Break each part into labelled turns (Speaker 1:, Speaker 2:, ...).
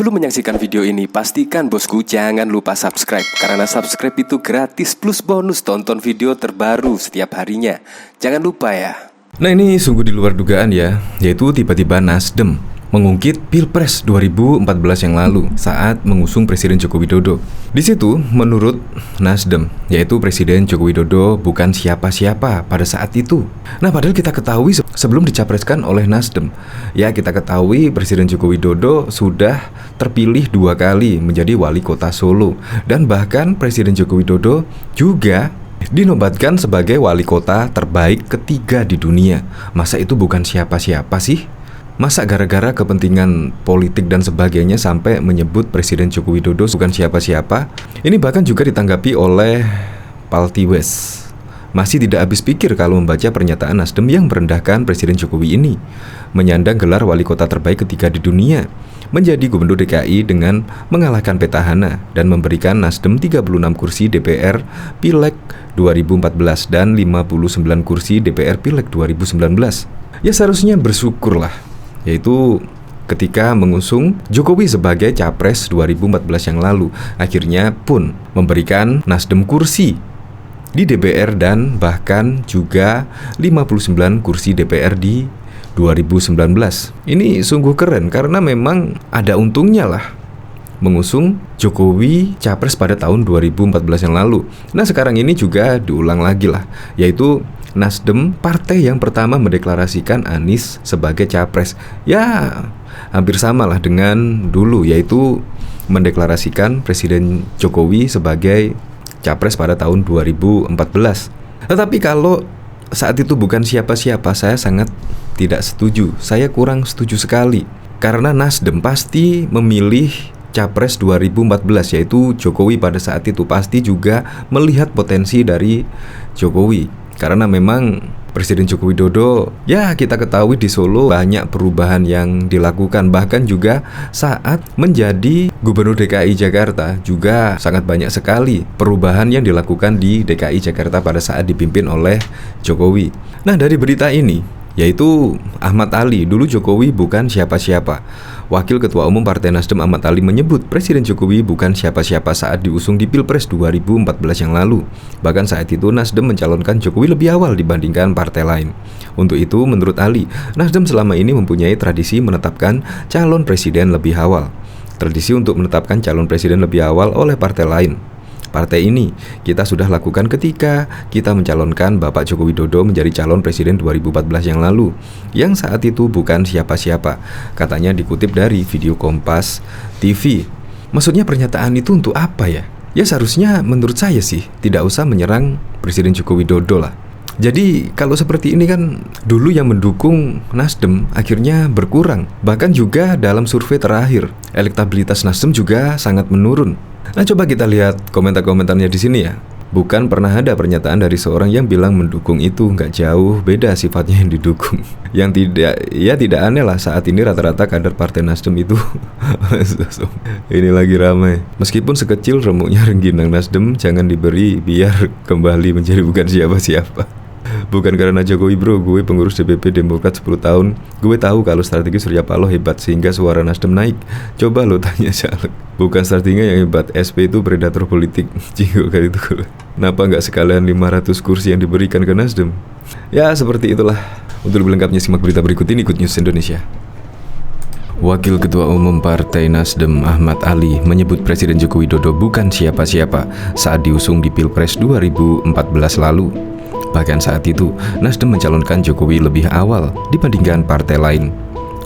Speaker 1: Sebelum menyaksikan video ini, pastikan bosku jangan lupa subscribe. Karena subscribe itu gratis plus bonus tonton video terbaru setiap harinya. Jangan lupa ya.
Speaker 2: Nah, ini sungguh di luar dugaan ya, yaitu tiba-tiba Nasdem mengungkit Pilpres 2014 yang lalu saat mengusung Presiden Joko Widodo. Di situ, menurut Nasdem, yaitu Presiden Joko Widodo bukan siapa-siapa pada saat itu. Nah, padahal kita ketahui sebelum dicapreskan oleh Nasdem, ya kita ketahui Presiden Joko Widodo sudah terpilih 2 kali menjadi wali kota Solo. Dan bahkan Presiden Joko Widodo juga dinobatkan sebagai wali kota terbaik ketiga di dunia. Masa itu bukan siapa-siapa sih? Masa gara-gara kepentingan politik dan sebagainya sampai menyebut Presiden Joko Widodo bukan siapa-siapa? Ini bahkan juga ditanggapi oleh Paltiwes. Masih tidak habis pikir kalau membaca pernyataan Nasdem yang merendahkan Presiden Jokowi ini, menyandang gelar wali kota terbaik ketiga di dunia, menjadi gubernur DKI dengan mengalahkan petahana dan memberikan Nasdem 36 kursi DPR Pileg 2014 dan 59 kursi DPR Pileg 2019. Ya seharusnya bersyukurlah, yaitu ketika mengusung Jokowi sebagai Capres 2014 yang lalu, akhirnya pun memberikan Nasdem kursi di DPR dan bahkan juga 59 kursi DPR di 2019. Ini sungguh keren karena memang ada untungnya lah mengusung Jokowi Capres pada tahun 2014 yang lalu. Nah, sekarang ini juga diulang lagi lah, yaitu Nasdem, partai yang pertama mendeklarasikan Anies sebagai Capres. Ya, hampir sama lah dengan dulu, yaitu mendeklarasikan Presiden Jokowi sebagai Capres pada tahun 2014. Tetapi kalau saat itu bukan siapa-siapa, saya sangat tidak setuju. Saya kurang setuju sekali. Karena Nasdem pasti memilih Capres 2014, yaitu Jokowi pada saat itu, pasti juga melihat potensi dari Jokowi. Karena memang Presiden Joko Widodo, ya kita ketahui di Solo banyak perubahan yang dilakukan. Bahkan juga saat menjadi Gubernur DKI Jakarta juga sangat banyak sekali perubahan yang dilakukan di DKI Jakarta pada saat dipimpin oleh Jokowi. Nah, dari berita ini, yaitu Ahmad Ali, dulu Jokowi bukan siapa-siapa. Wakil Ketua Umum Partai Nasdem Ahmad Ali menyebut Presiden Jokowi bukan siapa-siapa saat diusung di Pilpres 2014 yang lalu. Bahkan saat itu Nasdem mencalonkan Jokowi lebih awal dibandingkan partai lain. Untuk itu, menurut Ali, Nasdem selama ini mempunyai tradisi menetapkan calon presiden lebih awal. Tradisi untuk menetapkan calon presiden lebih awal oleh partai lain. Partai ini kita sudah lakukan ketika kita mencalonkan Bapak Joko Widodo menjadi calon presiden 2014 yang lalu, yang saat itu bukan siapa-siapa, katanya dikutip dari video Kompas TV. Maksudnya pernyataan itu untuk apa ya? Ya seharusnya menurut saya sih tidak usah menyerang Presiden Joko Widodo lah. Jadi kalau seperti ini kan dulu yang mendukung Nasdem akhirnya berkurang. Bahkan juga dalam survei terakhir elektabilitas Nasdem juga sangat menurun. Nah, coba kita lihat komentar-komentarnya di sini ya. Bukan pernah ada pernyataan dari seorang yang bilang mendukung itu, nggak jauh beda sifatnya yang didukung. Yang tidak aneh lah saat ini rata-rata kader Partai Nasdem itu ini lagi ramai. Meskipun sekecil remuknya rengginang Nasdem jangan diberi biar kembali menjadi bukan siapa-siapa. Bukan karena Jokowi bro, gue pengurus DPP Demokrat 10 tahun. Gue tahu kalau strategi Surya Paloh hebat sehingga suara Nasdem naik. Coba lo tanya caleg. Bukan strateginya yang hebat, SP itu predator politik. Jinggo kali itu. Kenapa nggak sekalian 500 kursi yang diberikan ke Nasdem? Ya seperti itulah. Untuk lebih lengkapnya simak berita berikut ini, Good News Indonesia. Wakil Ketua Umum Partai Nasdem Ahmad Ali menyebut Presiden Joko Widodo bukan siapa-siapa saat diusung di Pilpres 2014 lalu. Bahkan saat itu, Nasdem mencalonkan Jokowi lebih awal dibandingkan partai lain.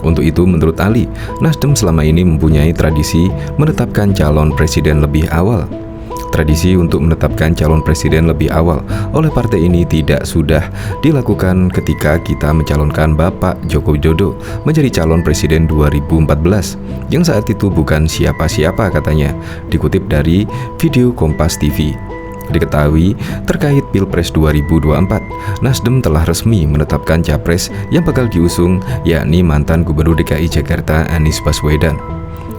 Speaker 2: Untuk itu, menurut Ali, Nasdem selama ini mempunyai tradisi menetapkan calon presiden lebih awal. Tradisi untuk menetapkan calon presiden lebih awal oleh partai ini tidak sudah dilakukan ketika kita mencalonkan Bapak Joko Widodo menjadi calon presiden 2014, yang saat itu bukan siapa-siapa katanya, dikutip dari video Kompas TV. Diketahui terkait Pilpres 2024, Nasdem telah resmi menetapkan capres yang bakal diusung, yakni mantan Gubernur DKI Jakarta Anies Baswedan.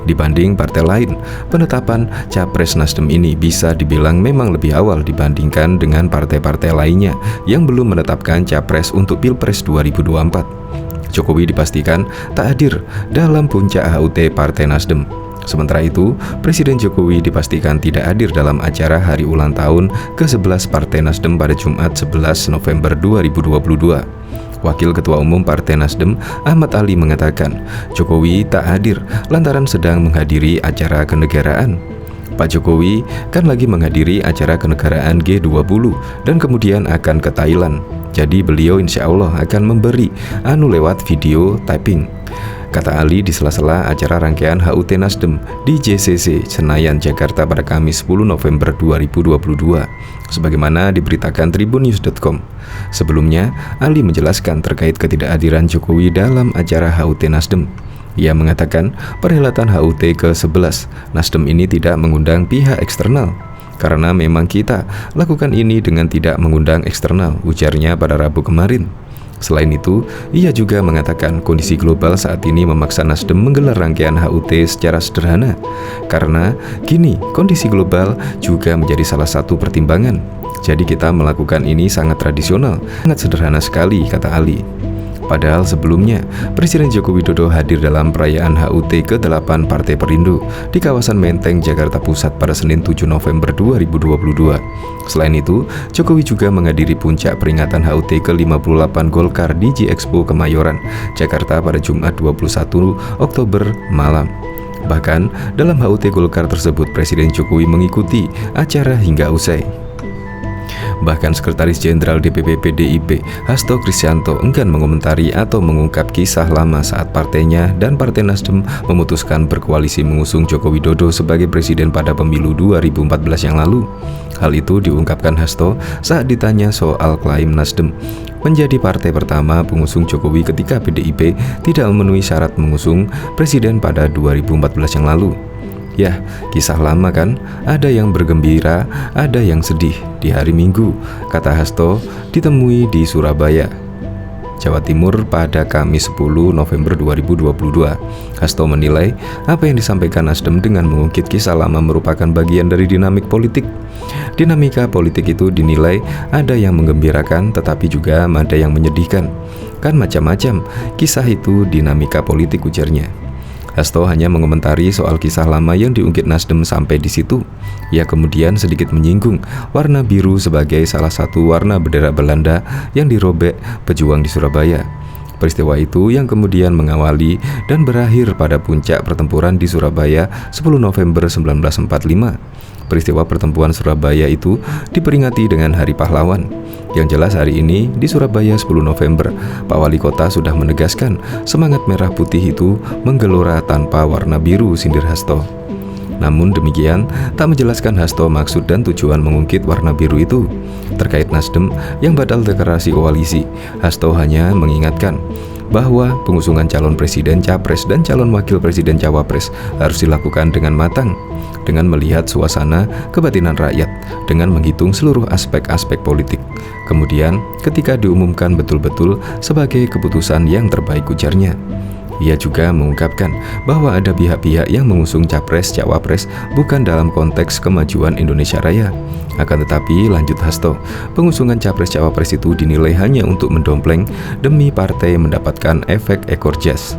Speaker 2: Dibanding partai lain, penetapan capres Nasdem ini bisa dibilang memang lebih awal dibandingkan dengan partai-partai lainnya yang belum menetapkan capres untuk Pilpres 2024. Jokowi dipastikan tak hadir dalam puncak HUT Partai Nasdem. Sementara itu, Presiden Jokowi dipastikan tidak hadir dalam acara hari ulang tahun ke-11 Partai Nasdem pada Jumat 11 November 2022. Wakil Ketua Umum Partai Nasdem, Ahmad Ali mengatakan, Jokowi tak hadir lantaran sedang menghadiri acara kenegaraan. Pak Jokowi kan lagi menghadiri acara kenegaraan G20 dan kemudian akan ke Thailand. Jadi beliau insya Allah akan memberi lewat video typing, kata Ali di sela-sela acara rangkaian HUT Nasdem di JCC Senayan, Jakarta pada Kamis 10 November 2022, sebagaimana diberitakan tribunnews.com. Sebelumnya, Ali menjelaskan terkait ketidakhadiran Jokowi dalam acara HUT Nasdem. Ia mengatakan perhelatan HUT ke-11 Nasdem ini tidak mengundang pihak eksternal, karena memang kita lakukan ini dengan tidak mengundang eksternal, ujarnya pada Rabu kemarin. Selain itu, ia juga mengatakan kondisi global saat ini memaksa Nasdem menggelar rangkaian HUT secara sederhana. Karena kini kondisi global juga menjadi salah satu pertimbangan. Jadi kita melakukan ini sangat tradisional, sangat sederhana sekali, kata Ali. Padahal sebelumnya, Presiden Joko Widodo hadir dalam perayaan HUT ke-8 Partai Perindo di kawasan Menteng, Jakarta Pusat pada Senin 7 November 2022. Selain itu, Jokowi juga menghadiri puncak peringatan HUT ke-58 Golkar di G-Expo Kemayoran, Jakarta pada Jumat 21 Oktober malam. Bahkan, dalam HUT Golkar tersebut, Presiden Jokowi mengikuti acara hingga usai. Bahkan Sekretaris Jenderal DPP PDIP Hasto Kristianto enggan mengomentari atau mengungkap kisah lama saat partainya dan Partai Nasdem memutuskan berkoalisi mengusung Joko Widodo sebagai presiden pada pemilu 2014 yang lalu. Hal itu diungkapkan Hasto saat ditanya soal klaim Nasdem menjadi partai pertama pengusung Jokowi ketika PDIP tidak memenuhi syarat mengusung presiden pada 2014 yang lalu. Ya, kisah lama kan, ada yang bergembira, ada yang sedih di hari Minggu, kata Hasto ditemui di Surabaya, Jawa Timur pada Kamis 10 November 2022. Hasto menilai apa yang disampaikan Nasdem dengan mengungkit kisah lama merupakan bagian dari dinamik politik. Dinamika politik itu dinilai ada yang menggembirakan tetapi juga ada yang menyedihkan. Kan macam-macam kisah itu dinamika politik, ujarnya. Hasto hanya mengomentari soal kisah lama yang diungkit Nasdem sampai di situ. Ia kemudian sedikit menyinggung warna biru sebagai salah satu warna bendera Belanda yang dirobek pejuang di Surabaya. Peristiwa itu yang kemudian mengawali dan berakhir pada puncak pertempuran di Surabaya 10 November 1945. Peristiwa pertempuran Surabaya itu diperingati dengan Hari Pahlawan. Yang jelas hari ini di Surabaya 10 November, Pak Wali Kota sudah menegaskan semangat merah putih itu menggelora tanpa warna biru, sindir Hasto. Namun demikian, tak menjelaskan Hasto maksud dan tujuan mengungkit warna biru itu. Terkait Nasdem yang batal deklarasi koalisi, Hasto hanya mengingatkan bahwa pengusungan calon presiden capres dan calon wakil presiden cawapres harus dilakukan dengan matang, dengan melihat suasana kebatinan rakyat, dengan menghitung seluruh aspek-aspek politik. Kemudian ketika diumumkan betul-betul sebagai keputusan yang terbaik, ujarnya. Ia juga mengungkapkan bahwa ada pihak-pihak yang mengusung capres-cawapres bukan dalam konteks kemajuan Indonesia Raya. Akan tetapi, lanjut Hasto, pengusungan capres-cawapres itu dinilai hanya untuk mendompleng demi partai mendapatkan efek ekor jas.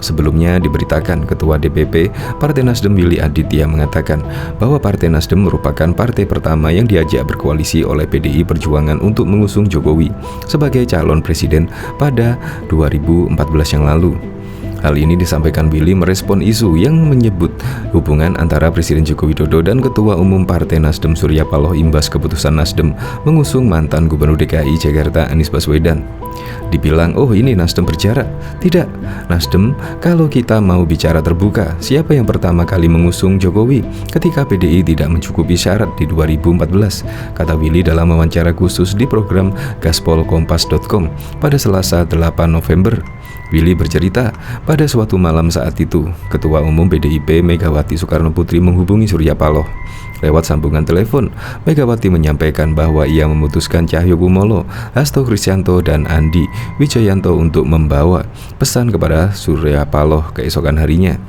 Speaker 2: Sebelumnya diberitakan Ketua DPP Partai Nasdem Willy Aditya mengatakan bahwa Partai Nasdem merupakan partai pertama yang diajak berkoalisi oleh PDI Perjuangan untuk mengusung Jokowi sebagai calon presiden pada 2014 yang lalu. Hal ini disampaikan Willy merespon isu yang menyebut hubungan antara Presiden Joko Widodo dan Ketua Umum Partai Nasdem Surya Paloh imbas keputusan Nasdem mengusung mantan Gubernur DKI Jakarta Anies Baswedan. Dibilang, oh ini Nasdem berjarak. Tidak, Nasdem kalau kita mau bicara terbuka, siapa yang pertama kali mengusung Jokowi ketika PDI tidak mencukupi syarat di 2014, kata Willy dalam wawancara khusus di program gaspolkompas.com pada Selasa 8 November. Willy bercerita, pada suatu malam saat itu, Ketua Umum PDIP Megawati Soekarno Putri menghubungi Surya Paloh. Lewat sambungan telepon, Megawati menyampaikan bahwa ia memutuskan Cahyokumolo, Hasto Kristianto, dan Andi Wijayanto untuk membawa pesan kepada Surya Paloh keesokan harinya.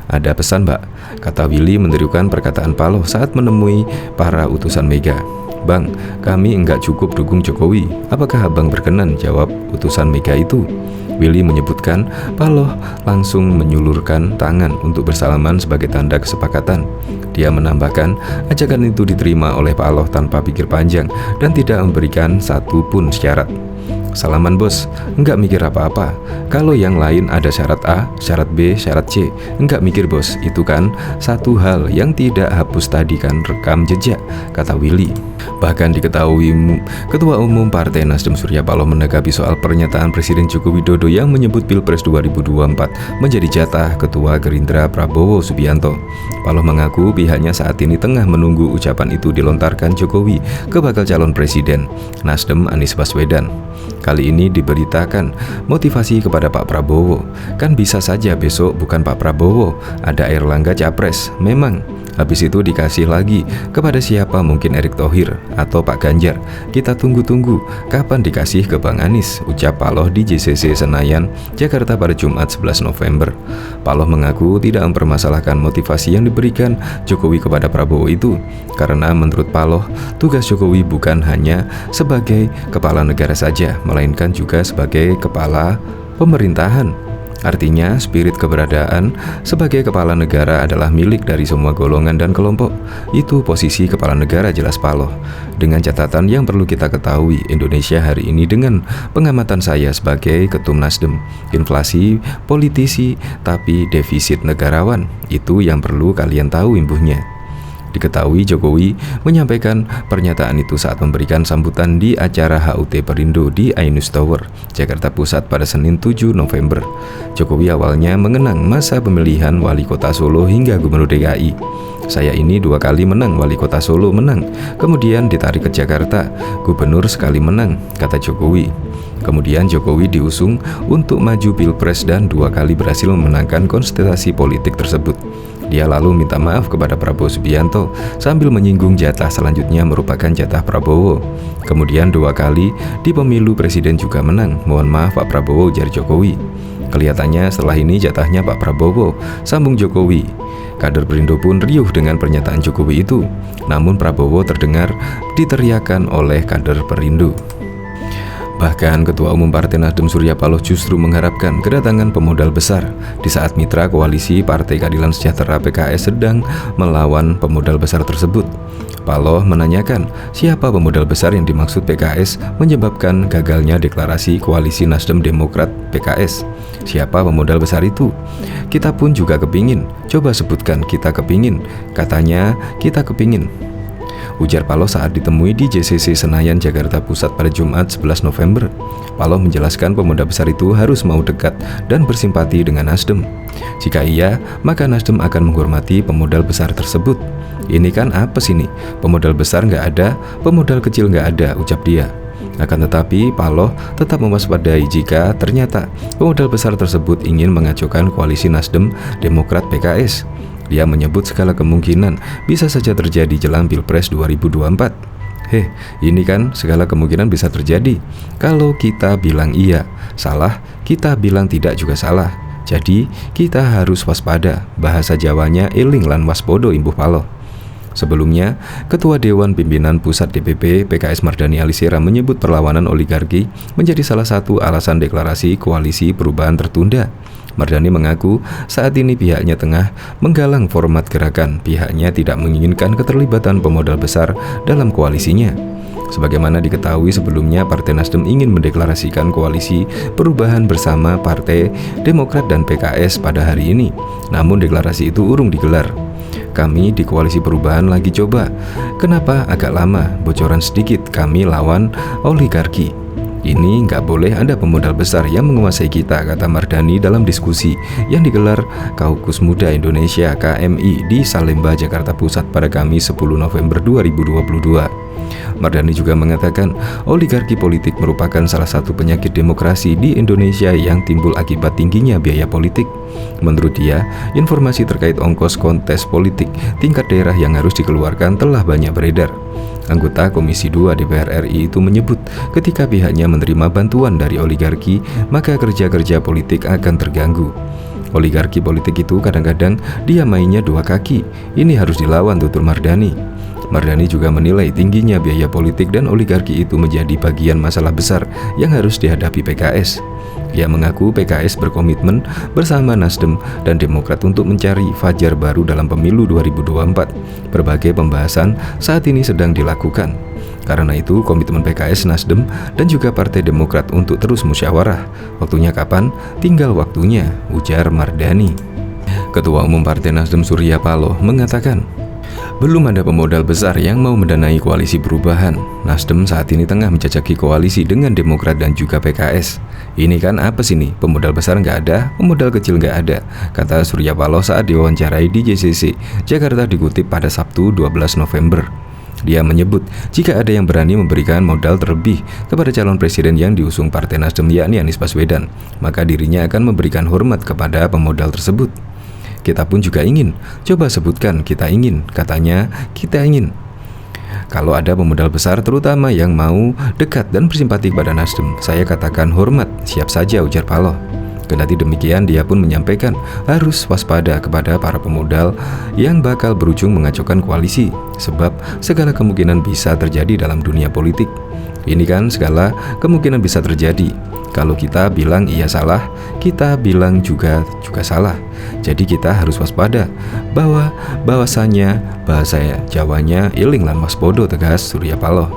Speaker 2: Ada pesan, Mbak, kata Willy menirukan perkataan Paloh saat menemui para utusan Mega. "Bang, kami enggak cukup dukung Jokowi. Apakah abang berkenan jawab utusan Mega itu?" Willy menyebutkan Paloh langsung menyulurkan tangan untuk bersalaman sebagai tanda kesepakatan. Dia menambahkan ajakan itu diterima oleh Paloh tanpa pikir panjang dan tidak memberikan satu pun syarat. "Salaman bos, enggak mikir apa-apa. Kalau yang lain ada syarat A, syarat B, syarat C, enggak mikir bos. Itu kan satu hal yang tidak hapus tadi kan rekam jejak," kata Willy. Bahkan diketahui Ketua Umum Partai Nasdem Surya Paloh menanggapi soal pernyataan Presiden Joko Widodo yang menyebut Pilpres 2024 menjadi jatah Ketua Gerindra Prabowo Subianto. Paloh mengaku pihaknya saat ini tengah menunggu ucapan itu dilontarkan Jokowi ke bakal calon presiden Nasdem Anies Baswedan. Kali ini diberitakan motivasi kepada Pak Prabowo. Kan bisa saja besok bukan Pak Prabowo, ada Airlangga Capres. Memang. Habis itu dikasih lagi kepada siapa, mungkin Erick Thohir atau Pak Ganjar. Kita tunggu-tunggu kapan dikasih ke Bang Anies, ucap Paloh di JCC Senayan, Jakarta pada Jumat 11 November. Paloh mengaku tidak mempermasalahkan motivasi yang diberikan Jokowi kepada Prabowo itu, karena menurut Paloh, tugas Jokowi bukan hanya sebagai kepala negara saja, melainkan juga sebagai kepala pemerintahan. Artinya, spirit keberadaan sebagai kepala negara adalah milik dari semua golongan dan kelompok. Itu posisi kepala negara, jelas Paloh. Dengan catatan yang perlu kita ketahui, Indonesia hari ini dengan pengamatan saya sebagai ketum Nasdem, inflasi politisi tapi defisit negarawan. Itu yang perlu kalian tahu imbuhnya. Diketahui Jokowi menyampaikan pernyataan itu saat memberikan sambutan di acara HUT Perindo di Ainus Tower, Jakarta Pusat pada Senin 7 November. Jokowi awalnya mengenang masa pemilihan wali kota Solo hingga gubernur DKI. "Saya ini 2 kali menang, wali kota Solo menang, kemudian ditarik ke Jakarta, gubernur sekali menang," kata Jokowi. Kemudian Jokowi diusung untuk maju Pilpres dan 2 kali berhasil memenangkan konstelasi politik tersebut. Dia lalu minta maaf kepada Prabowo Subianto sambil menyinggung jatah selanjutnya merupakan jatah Prabowo. Kemudian 2 kali di pemilu presiden juga menang. "Mohon maaf Pak Prabowo," ujar Jokowi. "Kelihatannya setelah ini jatahnya Pak Prabowo," sambung Jokowi. Kader Perindo pun riuh dengan pernyataan Jokowi itu. Namun Prabowo terdengar diteriakan oleh kader Perindo. Bahkan Ketua Umum Partai Nasdem Surya Paloh justru mengharapkan kedatangan pemodal besar di saat mitra koalisi Partai Keadilan Sejahtera PKS sedang melawan pemodal besar tersebut. Paloh menanyakan siapa pemodal besar yang dimaksud PKS menyebabkan gagalnya deklarasi koalisi Nasdem Demokrat PKS. Siapa pemodal besar itu? "Kita pun juga kepingin." "Coba sebutkan." "Kita kepingin." "Katanya kita kepingin," ujar Paloh saat ditemui di JCC Senayan, Jakarta Pusat pada Jumat 11 November. Paloh menjelaskan pemuda besar itu harus mau dekat dan bersimpati dengan Nasdem. Jika iya, maka Nasdem akan menghormati pemodal besar tersebut. "Ini kan apa sini? Pemodal besar nggak ada, pemodal kecil nggak ada," ucap dia. Akan tetapi, Paloh tetap mewaspadai jika ternyata pemodal besar tersebut ingin mengacaukan koalisi Nasdem Demokrat PKS. Dia menyebut segala kemungkinan bisa saja terjadi jelang Pilpres 2024. Ini kan segala kemungkinan bisa terjadi. Kalau kita bilang iya, salah, kita bilang tidak juga salah. Jadi, kita harus waspada. Bahasa Jawanya eling lan waspodo, imbuh Paloh. Sebelumnya, Ketua Dewan Pimpinan Pusat DPP PKS Mardhani Alisera menyebut perlawanan oligarki menjadi salah satu alasan deklarasi koalisi perubahan tertunda. Mardhani mengaku saat ini pihaknya tengah menggalang format gerakan. Pihaknya tidak menginginkan keterlibatan pemodal besar dalam koalisinya. Sebagaimana diketahui sebelumnya, Partai Nasdem ingin mendeklarasikan koalisi perubahan bersama Partai Demokrat dan PKS pada hari ini. Namun deklarasi itu urung digelar. "Kami di koalisi perubahan lagi coba. Kenapa agak lama? Bocoran sedikit, kami lawan oligarki. Ini nggak boleh ada pemodal besar yang menguasai kita," kata Mardhani dalam diskusi yang digelar Kaukus Muda Indonesia KMI di Salemba, Jakarta Pusat pada Kamis 10 November 2022. Mardhani juga mengatakan oligarki politik merupakan salah satu penyakit demokrasi di Indonesia yang timbul akibat tingginya biaya politik. Menurut dia, informasi terkait ongkos kontes politik tingkat daerah yang harus dikeluarkan telah banyak beredar. Anggota Komisi 2 DPR RI itu menyebut ketika pihaknya menerima bantuan dari oligarki, maka kerja-kerja politik akan terganggu. Oligarki politik itu kadang-kadang dia mainnya 2 kaki. Ini harus dilawan, tutur Mardhani. Mardhani juga menilai tingginya biaya politik dan oligarki itu menjadi bagian masalah besar yang harus dihadapi PKS. Ia mengaku PKS berkomitmen bersama Nasdem dan Demokrat untuk mencari fajar baru dalam pemilu 2024. Berbagai pembahasan saat ini sedang dilakukan. Karena itu, komitmen PKS, Nasdem, dan juga Partai Demokrat untuk terus musyawarah. Waktunya kapan? Tinggal waktunya, ujar Mardhani. Ketua Umum Partai Nasdem Surya Paloh mengatakan, belum ada pemodal besar yang mau mendanai koalisi perubahan. Nasdem saat ini tengah menjajaki koalisi dengan Demokrat dan juga PKS. Ini kan apa sih nih? Pemodal besar nggak ada, pemodal kecil nggak ada, kata Surya Paloh saat diwawancarai di JCC, Jakarta dikutip pada Sabtu 12 November. Dia menyebut jika ada yang berani memberikan modal terlebih kepada calon presiden yang diusung Partai Nasdem yakni Anies Baswedan, maka dirinya akan memberikan hormat kepada pemodal tersebut. Kita pun juga ingin, coba sebutkan kita ingin, katanya kita ingin. Kalau ada pemodal besar terutama yang mau dekat dan bersimpati kepada Nasdem, saya katakan hormat, siap saja, ujar Paloh. Kendati demikian, dia pun menyampaikan harus waspada kepada para pemodal yang bakal berujung mengacaukan koalisi, sebab segala kemungkinan bisa terjadi dalam dunia politik. Ini kan segala kemungkinan bisa terjadi. Kalau kita bilang iya salah, kita bilang juga salah. Jadi kita harus waspada bahwasanya bahasa Jawanya iling lan waspada, tegas Surya Paloh.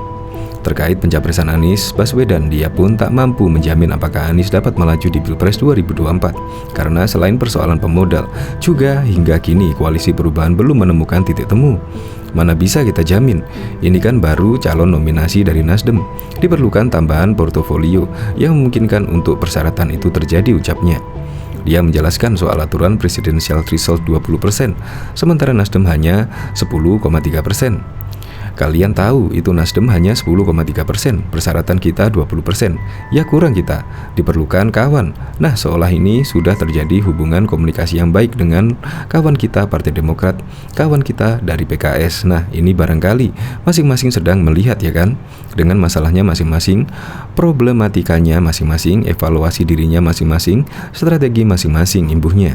Speaker 2: Terkait pencapresan Anies Baswedan, dia pun tak mampu menjamin apakah Anies dapat melaju di Pilpres 2024. Karena selain persoalan pemodal, juga hingga kini koalisi perubahan belum menemukan titik temu. Mana bisa kita jamin? Ini kan baru calon nominasi dari Nasdem. Diperlukan tambahan portofolio yang memungkinkan untuk persyaratan itu terjadi, ucapnya. Dia menjelaskan soal aturan presidensial threshold 20%, sementara Nasdem hanya 10,3%. Kalian tahu itu Nasdem hanya 10,3%, persyaratan kita 20%. Ya kurang kita, diperlukan kawan. Nah, seolah ini sudah terjadi hubungan komunikasi yang baik dengan kawan kita Partai Demokrat, kawan kita dari PKS. Nah, ini barangkali masing-masing sedang melihat ya kan, dengan masalahnya masing-masing, problematikanya masing-masing, evaluasi dirinya masing-masing, strategi masing-masing, imbuhnya.